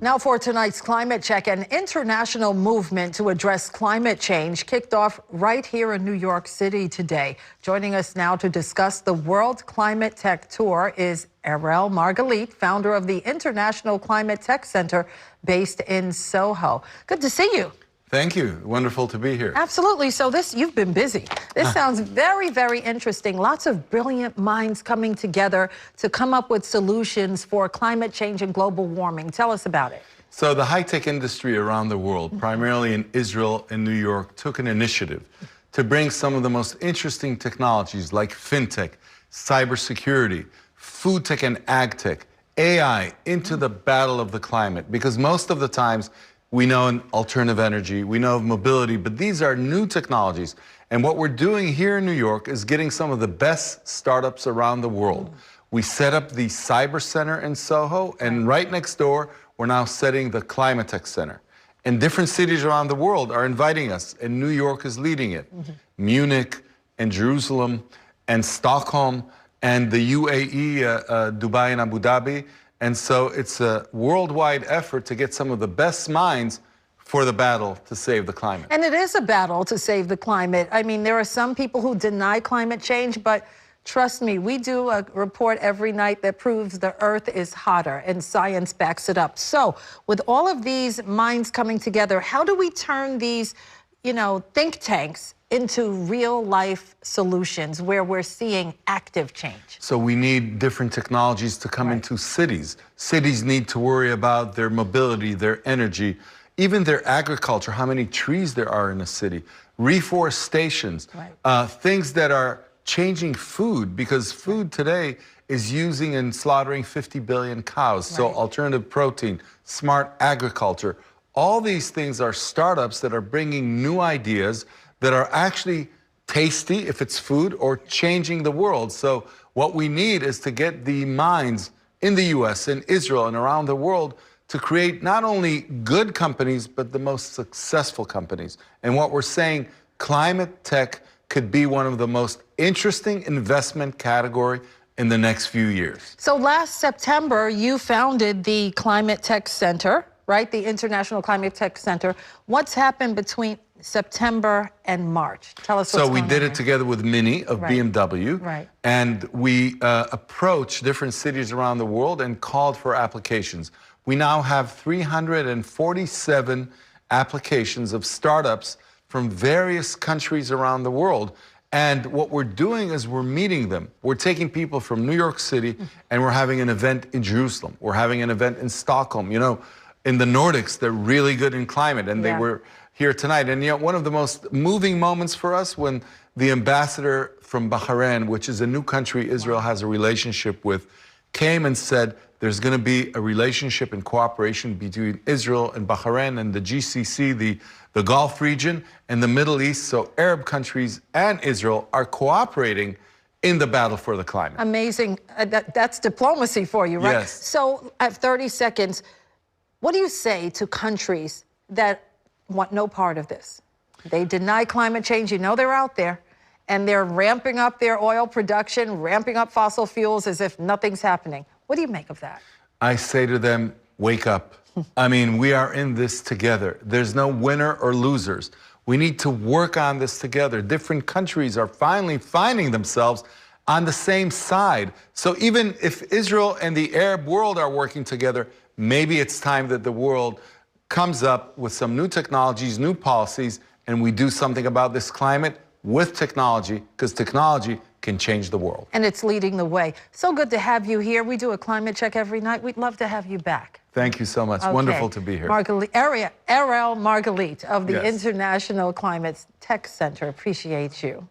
Now for tonight's Climate Check, an international movement to address climate change kicked off right here in New York City today. Joining us now to discuss the World Climate Tech Tour is Ariel Margalit, founder of the International Climate Tech Center based in Soho. Good to see you. Thank you. Wonderful to be here. Absolutely. So you've been busy. This sounds very, very interesting. Lots of brilliant minds coming together to come up with solutions for climate change and global warming. Tell us about it. So the high-tech industry around the world, primarily in Israel and New York, took an initiative to bring some of the most interesting technologies like fintech, cybersecurity, food tech and ag tech, AI into the battle of the climate. Because most of the times, we know in alternative energy, we know of mobility, but these are new technologies. And what we're doing here in New York is getting some of the best startups around the world. We set up the Cyber Center in Soho, and right next door, we're now setting the Climate Tech Center. And different cities around the world are inviting us, and New York is leading it. Munich and Jerusalem and Stockholm and the UAE, Dubai and Abu Dhabi. And so it's a worldwide effort to get some of the best minds for the battle to save the climate. And it is a battle to save the climate. I mean, there are some people who deny climate change, but trust me, we do a report every night that proves the Earth is hotter, and science backs it up. So with all of these minds coming together, how do we turn these, think tanks into real-life solutions where we're seeing active change? So we need different technologies to come into cities. Cities need to worry about their mobility, their energy, even their agriculture, how many trees there are in a city, reforestations, things that are changing food, because food today is using and slaughtering 50 billion cows. So alternative protein, smart agriculture, all these things are startups that are bringing new ideas that are actually tasty if it's food or changing the world. So what we need is to get the minds in the US, in Israel, and around the world to create not only good companies, but the most successful companies. And what we're saying, climate tech could be one of the most interesting investment category in the next few years. So last September, you founded the Climate Tech Center, right? The International Climate Tech Center. What's happened between September and March? Tell us what's So we going did on it together with Mini of BMW. And we approached different cities around the world and called for applications. We now have 347 applications of startups from various countries around the world. And what we're doing is we're meeting them. We're taking people from New York City and we're having an event in Jerusalem. We're having an event in Stockholm. In the Nordics, they're really good in climate, and they were here tonight. And one of the most moving moments for us when the ambassador from Bahrain, which is a new country Israel has a relationship with, came and said there's going to be a relationship and cooperation between Israel and Bahrain and the GCC, the Gulf region, and the Middle East. So Arab countries and Israel are cooperating in the battle for the climate. Amazing. That's diplomacy for you, right? Yes. So at 30 seconds, what do you say to countries that want no part of this? They deny climate change. They're out there, and they're ramping up their oil production, ramping up fossil fuels as if nothing's happening. What do you make of that? I say to them, wake up. I mean, we are in this together. There's no winner or losers. We need to work on this together. Different countries are finally finding themselves on the same side. So even if Israel and the Arab world are working together, maybe it's time that the world comes up with some new technologies, new policies, and we do something about this climate with technology, because technology can change the world. And it's leading the way. So good to have you here. We do a climate check every night. We'd love to have you back. Thank you so much. Okay. Wonderful to be here. Ariel Margalit of the International Climate Tech Center. Appreciate you.